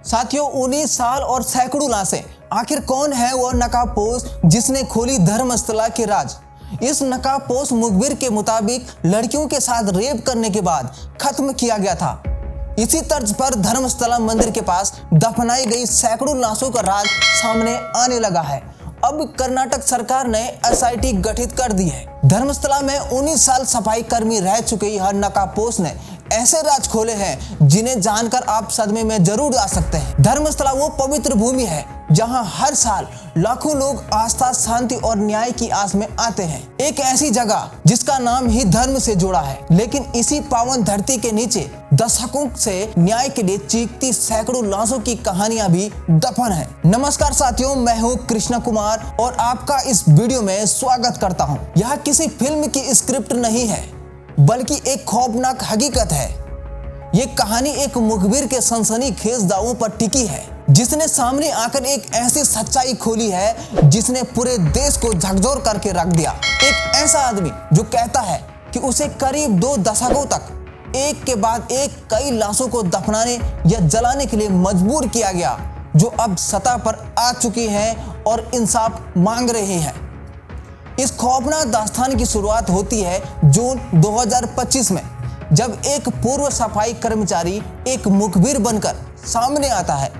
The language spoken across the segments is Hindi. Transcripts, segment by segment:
साथियों 19 साल और सैकड़ों लाशें, आखिर कौन है वह नकाबपोश जिसने खोली धर्मस्थला के राज। इस नकाबपोश मुखबिर के मुताबिक लड़कियों के साथ रेप करने के बाद खत्म किया गया था। इसी तर्ज पर धर्मस्थला मंदिर के पास दफनाई गई सैकड़ों लाशों का राज सामने आने लगा है। अब कर्नाटक सरकार ने एसआईटी गठित कर दी है। धर्मस्थला में 19 साल सफाई कर्मी रह चुके यह नकाबपोश ने ऐसे राज खोले हैं जिन्हें जानकर आप सदमे में जरूर आ सकते हैं। धर्मस्थला वो पवित्र भूमि है जहां हर साल लाखों लोग आस्था, शांति और न्याय की आस में आते हैं। एक ऐसी जगह जिसका नाम ही धर्म से जुड़ा है, लेकिन इसी पावन धरती के नीचे दशकों से न्याय के लिए चीखती सैकड़ों लाशों की कहानियां भी दफन है। नमस्कार साथियों, मैं हूं कृष्ण कुमार और आपका इस वीडियो में स्वागत करता हूं। यह किसी फिल्म की स्क्रिप्ट नहीं है, बल्कि एक खौफनाक हकीकत है। ये कहानी एक मुखबिर के सनसनीखेज दावों पर टिकी है, जिसने सामने आकर एक ऐसी सच्चाई खोली है जिसने पूरे देश को झकझोर करके रख दिया। एक ऐसा आदमी जो कहता है कि उसे करीब 2 दशकों तक एक के बाद एक कई लाशों को दफनाने या जलाने के लिए मजबूर किया गया, जो अब सतह पर आ चुकी हैं और इंसाफ मांग रही हैं। इस खौफनाक दास्तान की शुरुआत होती है जून 2025 में, जब एक पूर्व सफाई कर्मचारी एक मुखबिर बनकर सामने आता है।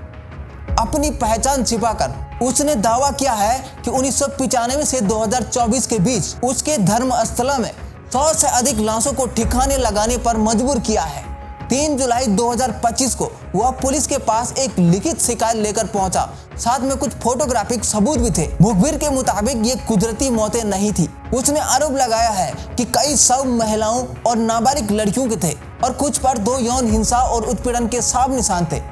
अपनी पहचान छिपाकर उसने दावा किया है कि 1995 से 2024 के बीच उसके धर्मस्थला में 100 से अधिक लाशों को ठिकाने लगाने पर मजबूर किया है। 3 जुलाई 2025 को वह पुलिस के पास एक लिखित शिकायत लेकर पहुंचा, साथ में कुछ फोटोग्राफिक सबूत भी थे। मुखबिर के मुताबिक ये कुदरती मौतें नहीं थी। उसने आरोप लगाया है कि कई शव महिलाओं और नाबालिग लड़कियों के थे और कुछ पर 2 यौन हिंसा और उत्पीड़न के साफ निशान थे।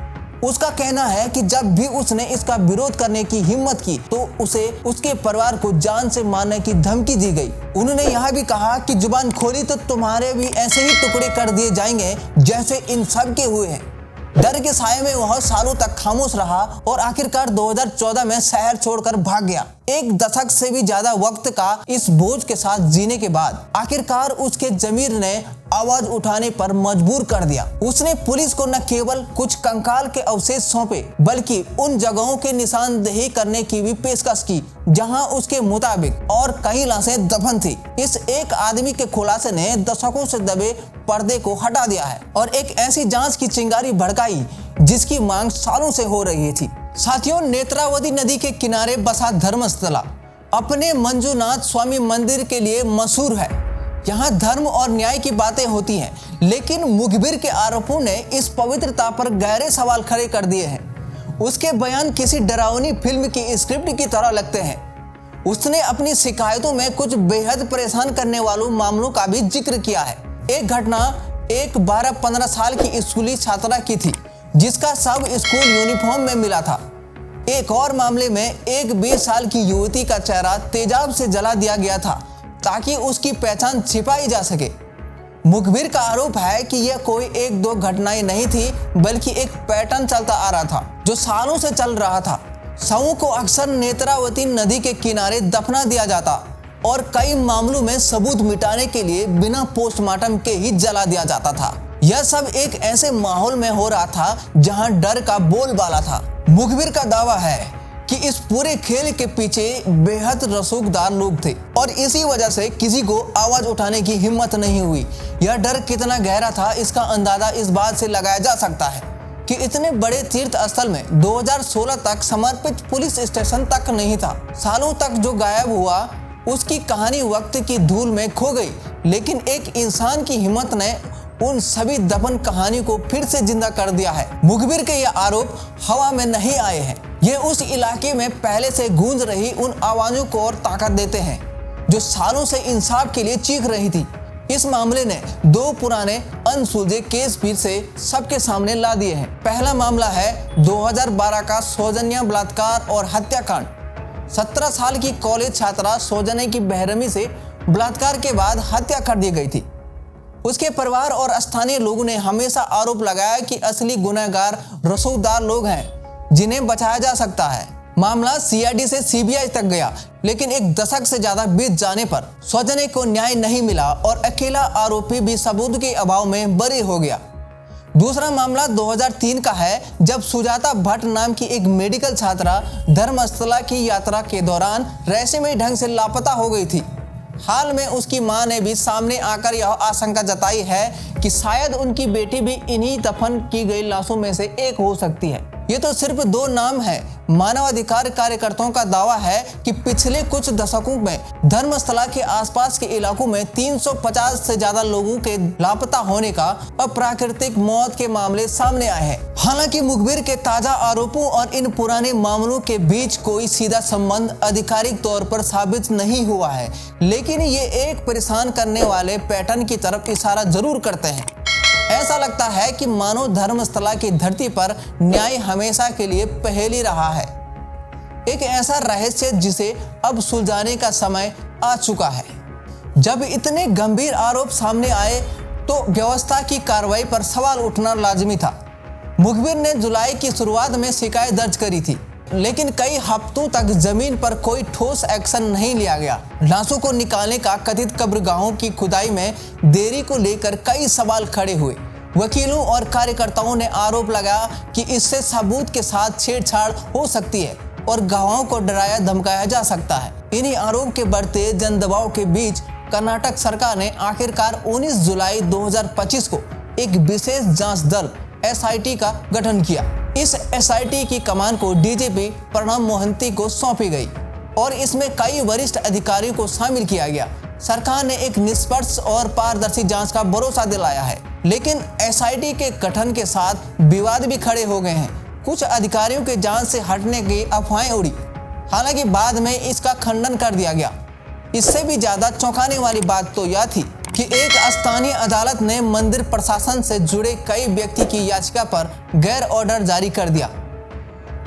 उसका कहना है कि जब भी उसने इसका विरोध करने की हिम्मत की तो उसे उसके परिवार को जान से मारने की धमकी दी गई। उन्होंने यह भी कहा कि जुबान खोली तो तुम्हारे भी ऐसे ही टुकड़े कर दिए जाएंगे जैसे इन सब के हुए हैं। डर के साये में वह सालों तक खामोश रहा और आखिरकार 2014 में शहर छोड़कर भाग गया। 1 दशक से भी ज्यादा वक्त का इस बोझ के साथ जीने के बाद आखिरकार उसके ज़मीर ने आवाज उठाने पर मजबूर कर दिया। उसने पुलिस को न केवल कुछ कंकाल के अवशेष सौंपे, बल्कि उन जगहों के निशानदेही करने की भी पेशकश की जहां उसके मुताबिक और कई लाशें दफन थी। इस एक आदमी के खुलासे ने दशकों से दबे पर्दे को हटा दिया है और एक ऐसी जांच की चिंगारी भड़काई जिसकी मांग सालों से हो रही थी। साथियों, नेत्रावती नदी के किनारे बसा धर्मस्थला अपने मंजुनाथ स्वामी मंदिर के लिए मशहूर है। यहाँ धर्म और न्याय की बातें होती हैं, लेकिन मुखबिर के आरोपों ने इस पवित्रता पर गहरे सवाल खड़े कर दिए हैं। उसके बयान किसी डरावनी फिल्म की स्क्रिप्ट की तरह लगते हैं। उसने अपनी शिकायतों में कुछ बेहद परेशान करने वालों मामलों का भी जिक्र किया है। एक घटना एक 12-15 साल की स्कूली छात्रा की थी, जिसका शव स्कूल यूनिफॉर्म में मिला था। एक और मामले में एक 20 साल की युवती का चेहरा तेजाब से जला दिया गया था ताकि उसकी पहचान छिपाई जा सके। मुखबिर का आरोप है कि यह कोई 1-2 घटनाएं नहीं थी, बल्कि एक पैटर्न चलता आ रहा था जो सालों से चल रहा था। शवों को अक्सर नेत्रावती नदी के किनारे दफना दिया जाता और कई मामलों में सबूत मिटाने के लिए बिना पोस्टमार्टम के ही जला दिया जाता था। यह सब एक ऐसे माहौल में हो रहा था जहां डर का बोलबाला था। मुखबिर का दावा है कि इस पूरे खेल के पीछे बेहद रसूखदार लोग थे और इसी वजह से किसी को आवाज उठाने की हिम्मत नहीं हुई। यह डर कितना गहरा था, इसका अंदाजा इस बात से लगाया जा सकता है कि इतने बड़े तीर्थ स्थल में 2016 तक समर्पित पुलिस स्टेशन तक नहीं था। सालों तक जो गायब हुआ उसकी कहानी वक्त की धूल में खो गई, लेकिन एक इंसान की हिम्मत ने उन सभी दफन कहानी को फिर से जिंदा कर दिया है। मुखबिर के ये आरोप हवा में नहीं आए हैं, ये उस इलाके में पहले से गूंज रही उन आवाजों को और ताकत देते हैं जो सालों से इंसाफ के लिए चीख रही थी। इस मामले ने 2 पुराने अनसुलझे केस फिर से सबके सामने ला दिए हैं। पहला मामला है 2012 का सौजन्या बलात्कार और हत्याकांड। 17 साल की कॉलेज छात्रा सौजन्या की बेरहमी से बलात्कार के बाद हत्या कर दी गई थी। उसके परिवार और स्थानीय लोगों ने हमेशा आरोप लगाया कि असली गुनहगार रसूखदार लोग हैं जिन्हें बचाया जा सकता है। मामला सीआईडी से सीबीआई तक गया, लेकिन 1 दशक से ज्यादा बीत जाने पर सौजन्या को न्याय नहीं मिला और अकेला आरोपी भी सबूत के अभाव में बरी हो गया। दूसरा मामला 2003 का है, जब सुजाता भट्ट नाम की एक मेडिकल छात्रा धर्मस्थला की यात्रा के दौरान रहस्यमय ढंग से लापता हो गई थी। हाल में उसकी मां ने भी सामने आकर यह आशंका जताई है कि शायद उनकी बेटी भी इन्हीं दफन की गई लाशों में से एक हो सकती है। ये तो सिर्फ 2 नाम है। मानवाधिकार कार्यकर्ताओं का दावा है कि पिछले कुछ दशकों में धर्मस्थला के आसपास के इलाकों में 350 से ज्यादा लोगों के लापता होने का अप्राकृतिक मौत के मामले सामने आए हैं। हालांकि मुखबिर के ताजा आरोपों और इन पुराने मामलों के बीच कोई सीधा संबंध आधिकारिक तौर पर साबित नहीं हुआ है, लेकिन ये एक परेशान करने वाले पैटर्न की तरफ इशारा जरूर करते हैं। ऐसा लगता है कि मानो धर्मस्थला की धरती पर न्याय हमेशा के लिए पहेली रहा है, एक ऐसा रहस्य जिसे अब सुलझाने का समय आ चुका है। जब इतने गंभीर आरोप सामने आए तो व्यवस्था की कार्रवाई पर सवाल उठना लाजमी था। मुखबिर ने जुलाई की शुरुआत में शिकायत दर्ज करी थी, लेकिन कई हफ्तों तक जमीन पर कोई ठोस एक्शन नहीं लिया गया। लाशों को निकालने का कथित कब्रगाहों की खुदाई में देरी को लेकर कई सवाल खड़े हुए। वकीलों और कार्यकर्ताओं ने आरोप लगाया कि इससे सबूत के साथ छेड़छाड़ हो सकती है और गवाहों को डराया धमकाया जा सकता है। इन्हीं आरोप के बढ़ते जनदबाव के बीच कर्नाटक सरकार ने आखिरकार 19 जुलाई 2025 को एक विशेष जांच दल SIT का गठन किया। इस SIT की कमान को DGP प्रणब मोहंती को सौंपी गई और इसमें कई वरिष्ठ अधिकारियों को शामिल किया गया। सरकार ने एक निष्पक्ष और पारदर्शी जांच का भरोसा दिलाया है, लेकिन SIT के गठन के साथ विवाद भी खड़े हो गए हैं। कुछ अधिकारियों के जांच से हटने की अफवाहें उड़ी, हालांकि बाद में इसका खंडन कर दिया गया। इससे भी ज्यादा चौंकाने वाली बात तो यह थी कि एक स्थानीय अदालत ने मंदिर प्रशासन से जुड़े कई व्यक्ति की याचिका पर गैर ऑर्डर जारी कर दिया।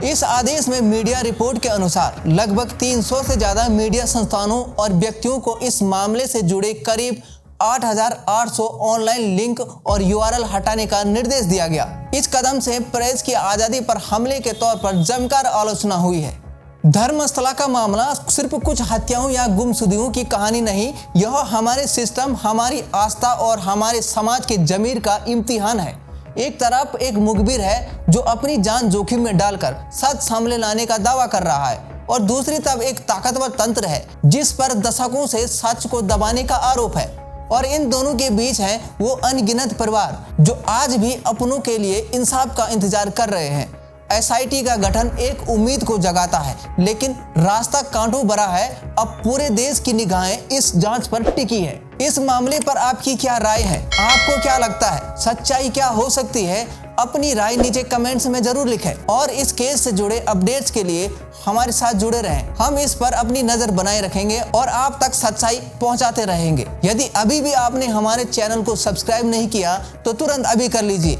इस आदेश में मीडिया रिपोर्ट के अनुसार लगभग 300 से ज्यादा मीडिया संस्थानों और व्यक्तियों को इस मामले से जुड़े करीब 8,800 ऑनलाइन लिंक और URL हटाने का निर्देश दिया गया। इस कदम से प्रेस की आजादी पर हमले के तौर पर जमकर आलोचना हुई है। धर्मस्थला का मामला सिर्फ कुछ हत्याओं या गुमशुदगियों की कहानी नहीं, यह हमारे सिस्टम, हमारी आस्था और हमारे समाज के जमीर का इम्तिहान है। एक तरफ एक मुखबिर है जो अपनी जान जोखिम में डालकर सच सामने लाने का दावा कर रहा है, और दूसरी तरफ एक ताकतवर तंत्र है जिस पर दशकों से सच को दबाने का आरोप है। और इन दोनों के बीच हैं वो अनगिनत परिवार जो आज भी अपनों के लिए इंसाफ का इंतजार कर रहे हैं। SIT का गठन एक उम्मीद को जगाता है, लेकिन रास्ता कांटों भरा है। अब पूरे देश की निगाहें इस जांच पर टिकी है। इस मामले पर आपकी क्या राय है? आपको क्या लगता है, सच्चाई क्या हो सकती है? अपनी राय नीचे कमेंट्स में जरूर लिखें और इस केस से जुड़े अपडेट्स के लिए हमारे साथ जुड़े रहें। हम इस पर अपनी नजर बनाए रखेंगे और आप तक सच्चाई पहुंचाते रहेंगे। यदि अभी भी आपने हमारे चैनल को सब्सक्राइब नहीं किया तो तुरंत अभी कर लीजिए।